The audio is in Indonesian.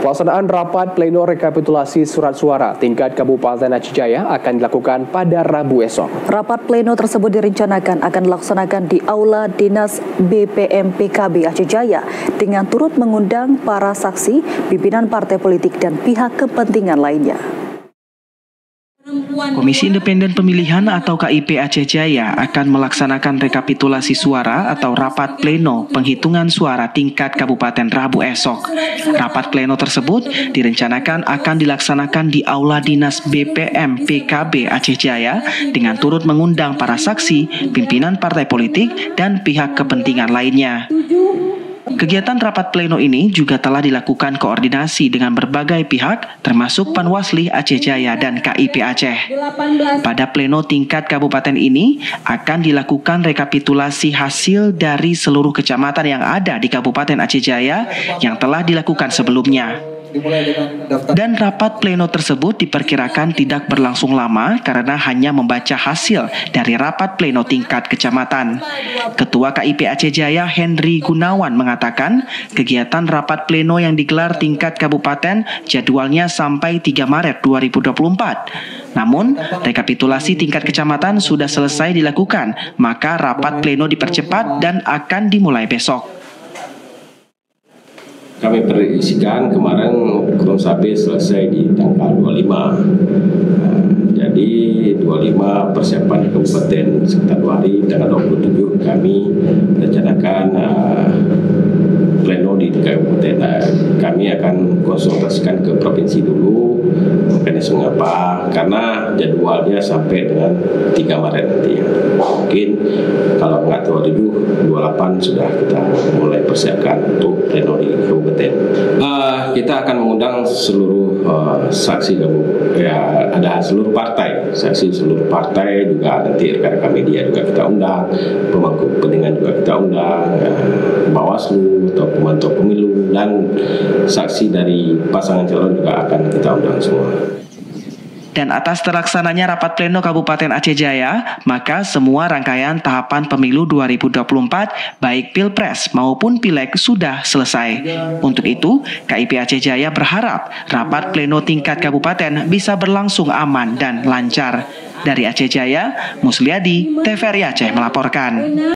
Pelaksanaan rapat pleno rekapitulasi surat suara tingkat Kabupaten Aceh Jaya akan dilakukan pada Rabu esok. Rapat pleno tersebut direncanakan akan dilaksanakan di Aula Dinas BPM PKB Aceh Jaya dengan turut mengundang para saksi, pimpinan partai politik dan pihak kepentingan lainnya. Komisi Independen Pemilihan atau KIP Aceh Jaya akan melaksanakan rekapitulasi suara atau rapat pleno penghitungan suara tingkat kabupaten Rabu esok. Rapat pleno tersebut direncanakan akan dilaksanakan di Aula Dinas BPM PKB Aceh Jaya dengan turut mengundang para saksi, pimpinan partai politik, dan pihak kepentingan lainnya. Kegiatan rapat pleno ini juga telah dilakukan koordinasi dengan berbagai pihak termasuk Panwasli Aceh Jaya dan KIP Aceh. Pada pleno tingkat kabupaten ini akan dilakukan rekapitulasi hasil dari seluruh kecamatan yang ada di Kabupaten Aceh Jaya yang telah dilakukan sebelumnya. Dan rapat pleno tersebut diperkirakan tidak berlangsung lama karena hanya membaca hasil dari rapat pleno tingkat kecamatan. Ketua KIP Aceh Jaya Henry Gunawan mengatakan kegiatan rapat pleno yang digelar tingkat kabupaten jadwalnya sampai 3 Maret 2024. Namun, rekapitulasi tingkat kecamatan sudah selesai dilakukan, maka rapat pleno dipercepat dan akan dimulai besok. Kami prediksikan kemarin kurang lebih selesai di tanggal 25. Jadi 25 persiapan di kabupaten sekitar 2 hari, tanggal 27 kami rencanakan pleno di kabupaten. Kami akan konsultasikan ke provinsi dulu mekanisme apa, karena jadwalnya sampai dengan 3 Maret nanti. Mungkin kalau nggak 27, 28 sudah kita mulai persiapkan untuk pleno di kabupaten. Kita akan mengundang seluruh saksi ya, ada seluruh partai, saksi seluruh partai juga, nanti rekan-rekan media juga kita undang, pemangku kepentingan juga kita undang, Bawaslu atau pemantau pemilu, dan saksi dari pasangan calon juga akan kita undang semua. Dan atas terlaksananya rapat pleno Kabupaten Aceh Jaya, maka semua rangkaian tahapan pemilu 2024 baik Pilpres maupun Pileg sudah selesai. Untuk itu, KIP Aceh Jaya berharap rapat pleno tingkat kabupaten bisa berlangsung aman dan lancar. Dari Aceh Jaya, Musliadi, TVRI Aceh melaporkan.